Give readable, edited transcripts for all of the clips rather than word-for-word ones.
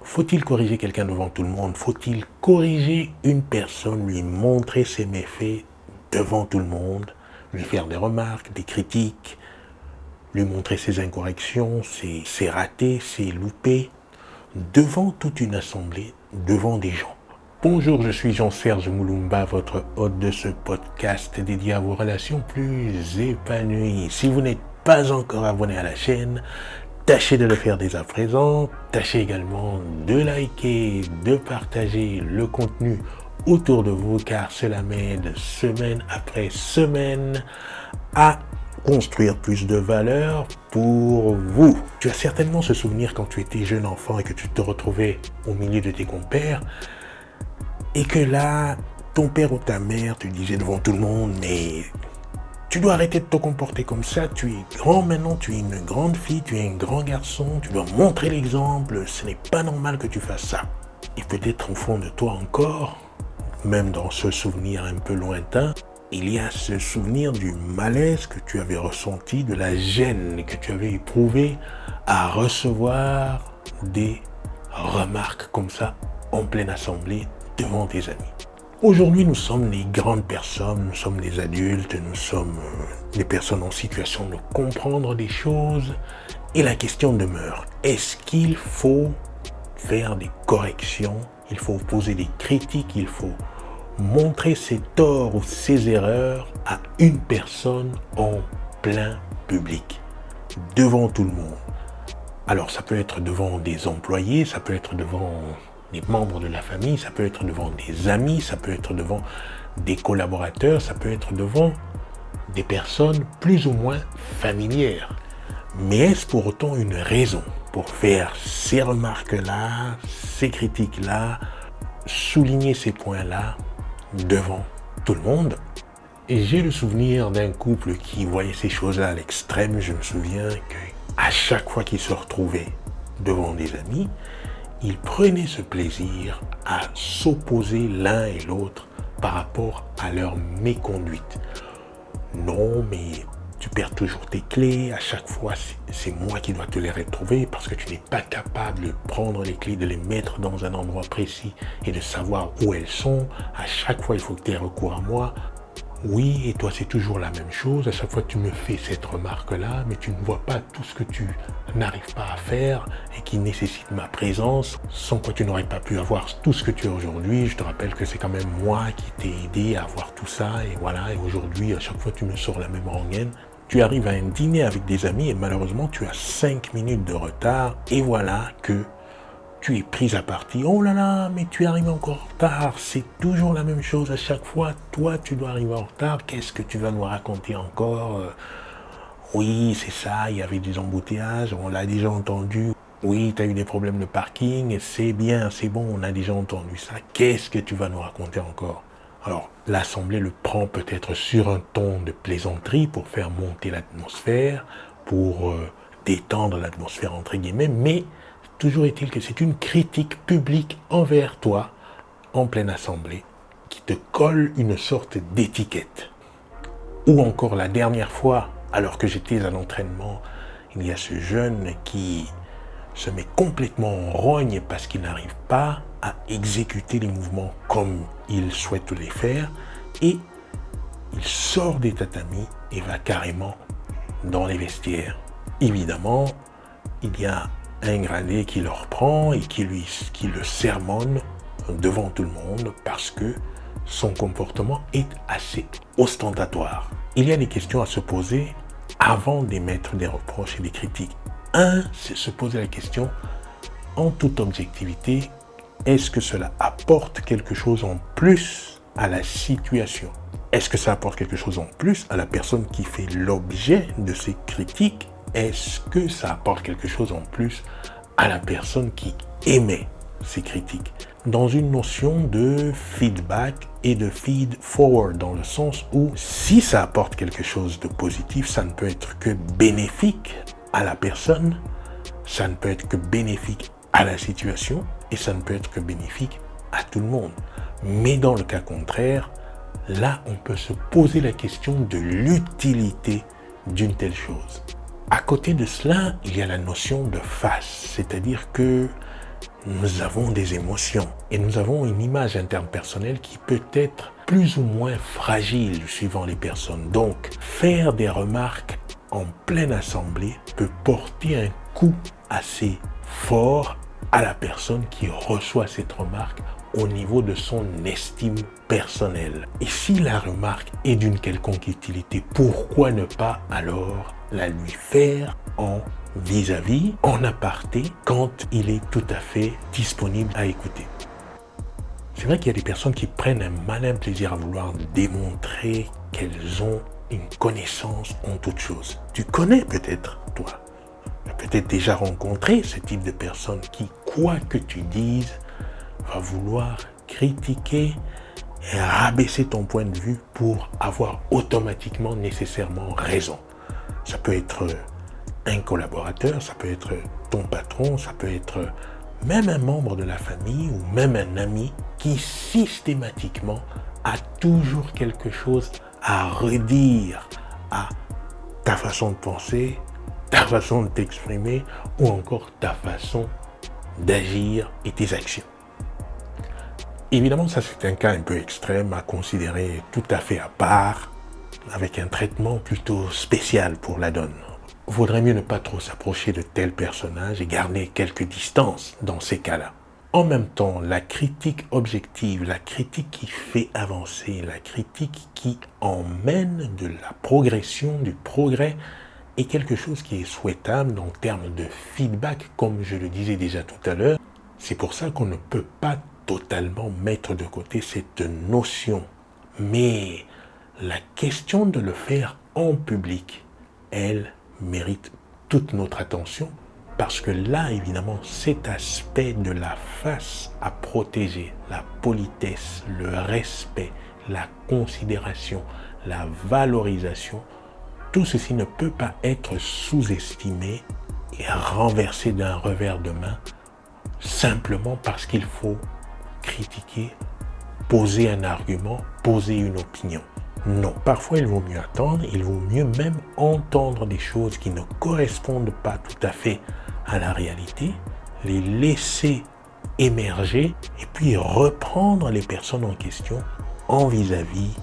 Faut-il corriger quelqu'un devant tout le monde? Faut-il corriger une personne, lui montrer ses méfaits devant tout le monde, lui faire des remarques, des critiques, lui montrer ses incorrections, ses ratés, ses loupés, devant toute une assemblée, devant des gens? Bonjour, je suis Jean-Serge Moulumba, votre hôte de ce podcast dédié à vos relations plus épanouies. Si vous n'êtes pas encore abonné à la chaîne, tâchez de le faire dès à présent. Tâchez également de liker, de partager le contenu autour de vous, car cela m'aide semaine après semaine à construire plus de valeur pour vous. Tu as certainement ce souvenir quand tu étais jeune enfant et que tu te retrouvais au milieu de tes compères et que là, ton père ou ta mère te disait devant tout le monde, mais tu dois arrêter de te comporter comme ça, tu es grand maintenant, tu es une grande fille, tu es un grand garçon, tu dois montrer l'exemple, ce n'est pas normal que tu fasses ça. Et peut-être au fond de toi encore, même dans ce souvenir un peu lointain, il y a ce souvenir du malaise que tu avais ressenti, de la gêne que tu avais éprouvée à recevoir des remarques comme ça en pleine assemblée devant tes amis. Aujourd'hui, nous sommes des grandes personnes, nous sommes des adultes, nous sommes des personnes en situation de comprendre des choses. Et la question demeure, est-ce qu'il faut faire des corrections? Il faut poser des critiques, il faut montrer ses torts ou ses erreurs à une personne en plein public, devant tout le monde. Alors ça peut être devant des employés, ça peut être devant des membres de la famille, ça peut être devant des amis, ça peut être devant des collaborateurs, ça peut être devant des personnes plus ou moins familières. Mais est-ce pour autant une raison pour faire ces remarques-là, ces critiques-là, souligner ces points-là devant tout le monde? Et j'ai le souvenir d'un couple qui voyait ces choses-là à l'extrême. Je me souviens qu'à chaque fois qu'ils se retrouvaient devant des amis, ils prenaient ce plaisir à s'opposer l'un et l'autre par rapport à leur méconduite. Non, mais tu perds toujours tes clés, à chaque fois c'est moi qui dois te les retrouver parce que tu n'es pas capable de prendre les clés, de les mettre dans un endroit précis et de savoir où elles sont. À chaque fois il faut que tu aies recours à moi. Oui, et toi c'est toujours la même chose, à chaque fois tu me fais cette remarque-là, mais tu ne vois pas tout ce que tu n'arrives pas à faire et qui nécessite ma présence, sans quoi tu n'aurais pas pu avoir tout ce que tu as aujourd'hui. Je te rappelle que c'est quand même moi qui t'ai aidé à avoir tout ça, et voilà, et aujourd'hui à chaque fois tu me sors la même rengaine. Tu arrives à un dîner avec des amis et malheureusement tu as 5 minutes de retard, et voilà que tu es prise à partie. Oh là là, mais tu arrives encore en retard. C'est toujours la même chose à chaque fois. Toi, tu dois arriver en retard. Qu'est-ce que tu vas nous raconter encore? Oui, c'est ça, il y avait des embouteillages, on l'a déjà entendu. Oui, tu as eu des problèmes de parking. C'est bien, c'est bon, on a déjà entendu ça. Qu'est-ce que tu vas nous raconter encore? Alors, l'Assemblée le prend peut-être sur un ton de plaisanterie pour faire monter l'atmosphère, pour détendre l'atmosphère entre guillemets, mais toujours est-il que c'est une critique publique envers toi, en pleine assemblée, qui te colle une sorte d'étiquette. Ou encore la dernière fois, alors que j'étais à l'entraînement, il y a ce jeune qui se met complètement en rogne parce qu'il n'arrive pas à exécuter les mouvements comme il souhaite les faire, et il sort des tatamis et va carrément dans les vestiaires. Évidemment, il y a un gradé qui le reprend et qui le sermonne devant tout le monde parce que son comportement est assez ostentatoire. Il y a des questions à se poser avant d'émettre des reproches et des critiques. C'est se poser la question en toute objectivité, est-ce que cela apporte quelque chose en plus à la situation? Est-ce que ça apporte quelque chose en plus à la personne qui fait l'objet de ces critiques? Est-ce que ça apporte quelque chose en plus à la personne qui émet ces critiques? Dans une notion de feedback et de feed forward, dans le sens où si ça apporte quelque chose de positif, ça ne peut être que bénéfique à la personne, ça ne peut être que bénéfique à la situation et ça ne peut être que bénéfique à tout le monde. Mais dans le cas contraire, là on peut se poser la question de l'utilité d'une telle chose. À côté de cela, il y a la notion de face, c'est-à-dire que nous avons des émotions et nous avons une image interne personnelle qui peut être plus ou moins fragile suivant les personnes. Donc, faire des remarques en pleine assemblée peut porter un coup assez fort à la personne qui reçoit cette remarque au niveau de son estime personnelle. Et si la remarque est d'une quelconque utilité, pourquoi ne pas alors la lui faire en vis-à-vis, en aparté, quand il est tout à fait disponible à écouter. C'est vrai qu'il y a des personnes qui prennent un malin plaisir à vouloir démontrer qu'elles ont une connaissance en toute chose. Tu connais peut-être, toi, peut-être déjà rencontré ce type de personne qui, quoi que tu dises, va vouloir critiquer et rabaisser ton point de vue pour avoir automatiquement, nécessairement raison. Ça peut être un collaborateur, ça peut être ton patron, ça peut être même un membre de la famille ou même un ami qui systématiquement a toujours quelque chose à redire à ta façon de penser, ta façon de t'exprimer ou encore ta façon d'agir et tes actions. Évidemment, ça c'est un cas un peu extrême à considérer tout à fait à part, avec un traitement plutôt spécial pour la donne. Vaudrait mieux ne pas trop s'approcher de tels personnages et garder quelques distances dans ces cas-là. En même temps, la critique objective, la critique qui fait avancer, la critique qui emmène de la progression, du progrès, est quelque chose qui est souhaitable en termes de feedback, comme je le disais déjà tout à l'heure. C'est pour ça qu'on ne peut pas totalement mettre de côté cette notion. Mais la question de le faire en public, elle mérite toute notre attention parce que là, évidemment, cet aspect de la face à protéger, la politesse, le respect, la considération, la valorisation, tout ceci ne peut pas être sous-estimé et renversé d'un revers de main simplement parce qu'il faut critiquer, poser un argument, poser une opinion. Non, parfois il vaut mieux attendre, il vaut mieux même entendre des choses qui ne correspondent pas tout à fait à la réalité, les laisser émerger et puis reprendre les personnes en question en vis-à-vis,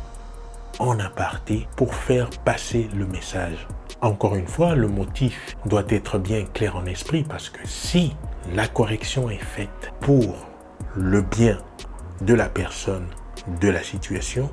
en aparté pour faire passer le message. Encore une fois, le motif doit être bien clair en esprit parce que si la correction est faite pour le bien de la personne, de la situation,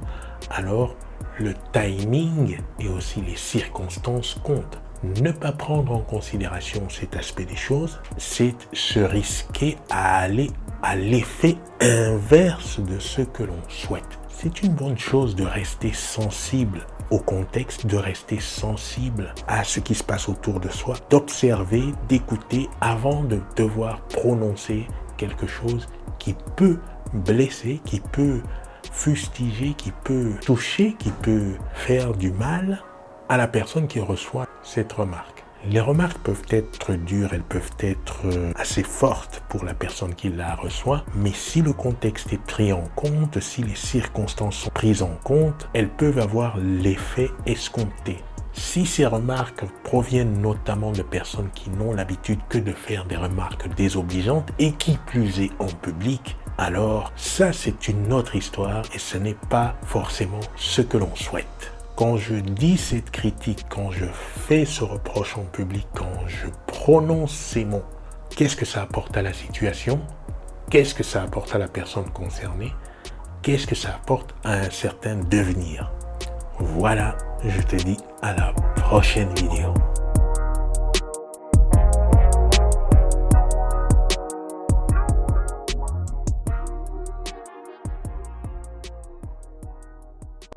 alors le timing et aussi les circonstances comptent. Ne pas prendre en considération cet aspect des choses, c'est se risquer à aller à l'effet inverse de ce que l'on souhaite. C'est une bonne chose de rester sensible au contexte, de rester sensible à ce qui se passe autour de soi, d'observer, d'écouter avant de devoir prononcer quelque chose qui peut blesser, qui peut fustiger, qui peut toucher, qui peut faire du mal à la personne qui reçoit cette remarque. Les remarques peuvent être dures, elles peuvent être assez fortes pour la personne qui la reçoit, mais si le contexte est pris en compte, si les circonstances sont prises en compte, elles peuvent avoir l'effet escompté. Si ces remarques proviennent notamment de personnes qui n'ont l'habitude que de faire des remarques désobligeantes et qui plus est en public, alors ça c'est une autre histoire et ce n'est pas forcément ce que l'on souhaite. Quand je dis cette critique, quand je fais ce reproche en public, quand je prononce ces mots, qu'est-ce que ça apporte à la situation? Qu'est-ce que ça apporte à la personne concernée? Qu'est-ce que ça apporte à un certain devenir? Voilà, je te dis à la prochaine vidéo.